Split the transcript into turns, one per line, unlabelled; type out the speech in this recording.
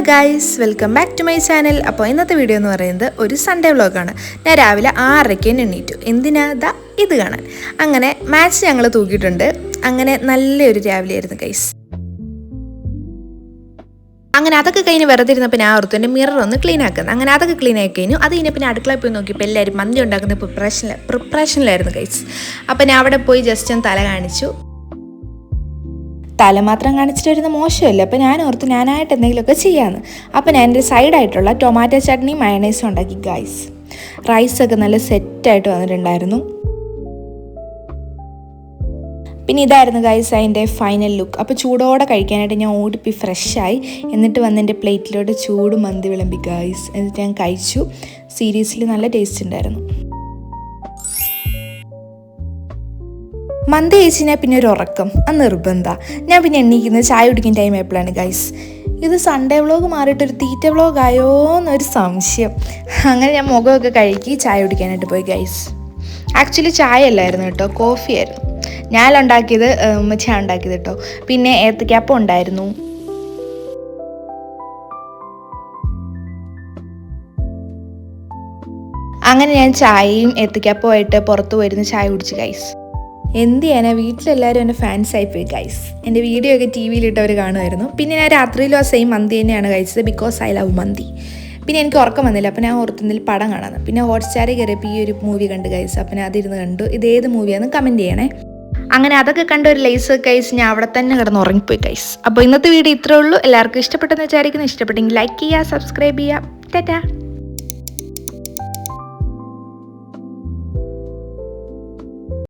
Guys, welcome back to my channel. അപ്പോൾ ഇന്നത്തെ video എന്ന് പറയുന്നത് ഒരു സൺഡേ വ്ളോഗാണ്. ഞാൻ രാവിലെ 6:30 എണ്ണീറ്റു. എന്തിനാ ഇത് കാണാൻ. അങ്ങനെ മാച്ച് ഞങ്ങൾ തൂക്കിയിട്ടുണ്ട്. അങ്ങനെ നല്ലൊരു രാവിലെ ആയിരുന്നു ഗൈസ്. അങ്ങനെ അതൊക്കെ കഴിഞ്ഞ് വെറുതെ ഇരുന്നപ്പോൾ ഞാൻ ഓർത്തു എൻ്റെ മിറർ ഒന്ന് ക്ലീൻ ആക്കുന്നത്. അങ്ങനെ അതൊക്കെ ക്ലീൻ ആക്കി കഴിഞ്ഞു. അത് കഴിഞ്ഞ് പിന്നെ അടുക്കളയിൽ പോയി നോക്കിയപ്പോൾ എല്ലാവരും മന്തി ഉണ്ടാക്കുന്ന പ്രിപ്പറേഷനിലായിരുന്നു ഗൈസ്. അപ്പോൾ ഞാൻ അവിടെ പോയി ജസ്റ്റ് ഒന്ന് തല കാണിച്ചു. തല മാത്രം കാണിച്ചിട്ട് വരുന്ന മോശമല്ല. അപ്പോൾ ഞാൻ ഓർത്ത് ഞാനായിട്ട് എന്തെങ്കിലുമൊക്കെ ചെയ്യാമെന്ന്. അപ്പോൾ ഞാൻ എൻ്റെ സൈഡായിട്ടുള്ള ടൊമാറ്റോ ചട്നി മയണൈസും ഉണ്ടാക്കി ഗൈസ്. റൈസൊക്കെ നല്ല സെറ്റായിട്ട് വന്നിട്ടുണ്ടായിരുന്നു. പിന്നെ ഇതായിരുന്നു ഗൈസ് അതിൻ്റെ ഫൈനൽ ലുക്ക്. അപ്പോൾ ചൂടോടെ കഴിക്കാനായിട്ട് ഞാൻ ഓടിപ്പോയി ഫ്രഷായി. എന്നിട്ട് വന്ന് എൻ്റെ പ്ലേറ്റിലോട്ട് ചൂട് മന്തി വിളമ്പി ഗൈസ്. എന്നിട്ട് ഞാൻ കഴിച്ചു. സീരിയസ്ലി നല്ല ടേസ്റ്റ് ഉണ്ടായിരുന്നു. മന്തി കഴിച്ചാൽ പിന്നെ ഒരു ഉറക്കം അത് നിർബന്ധമാണ്. ഞാൻ പിന്നെ എണ്ണീക്കുന്നത് ചായ കുടിക്കുന്ന ടൈം എപ്പോഴാണ് ഗൈസ്. ഇത് സൺഡേ വ്ളോഗ് മാറിയിട്ടൊരു തീറ്റ വ്ളോഗായോ എന്നൊരു സംശയം. അങ്ങനെ ഞാൻ മുഖമൊക്കെ കഴുകി ചായ കുടിക്കാനായിട്ട് പോയി ഗൈസ്. ആക്ച്വലി ചായ അല്ലായിരുന്നു കേട്ടോ, കോഫി ആയിരുന്നു. ഞാനുണ്ടാക്കിയത് ഉമ്മച്ചിയാണ് ഉണ്ടാക്കിയത് കേട്ടോ. പിന്നെ ഏത്തക്കപ്പം ഉണ്ടായിരുന്നു. അങ്ങനെ ഞാൻ ചായയും ഏത്തക്കപ്പമായിട്ട് പുറത്ത് പോയിരുന്ന് ചായ കുടിച്ചു ഗൈസ്. എന്ത് ചെയ്യാനാ, വീട്ടിലെല്ലാവരും എൻ്റെ ഫാൻസായി പോയി ഗൈസ്. എൻ്റെ വീഡിയോ ഒക്കെ ടി വിയിലിട്ടവർ കാണുമായിരുന്നു. പിന്നെ ഞാൻ രാത്രിയിലും ആ സെയിം മന്തി തന്നെയാണ് കഴിച്ചത്, ബിക്കോസ് ഐ ലവ് മന്തി. പിന്നെ എനിക്ക് ഉറക്കം വന്നില്ല. അപ്പോൾ ഞാൻ ഓർത്തുന്നിൽ പടം കാണാമെന്ന്. പിന്നെ ഹോട്ട്സ്റ്റാറിൽ കയറിയപ്പോൾ ഈ ഒരു മൂവി കണ്ട് ഗൈസ്. അപ്പോൾ ഞാൻ അതിരുന്ന് കണ്ടു. ഇതേത് മൂവിയാണെന്ന് കമൻറ്റ് ചെയ്യണേ. അങ്ങനെ അതൊക്കെ കണ്ട ഒരു ലേസ് ഗൈസ്, ഞാൻ അവിടെ തന്നെ കിടന്ന് ഉറങ്ങിപ്പോയി ഗൈസ്. അപ്പോൾ ഇന്നത്തെ വീഡിയോ ഇത്രേ ഉള്ളൂ. എല്ലാവർക്കും ഇഷ്ടപ്പെട്ടെന്ന് വിചാരിക്കുന്നു. ഇഷ്ടപ്പെട്ടെങ്കിൽ ലൈക്ക് ചെയ്യുക, സബ്സ്ക്രൈബ് ചെയ്യുക. ടാറ്റാ.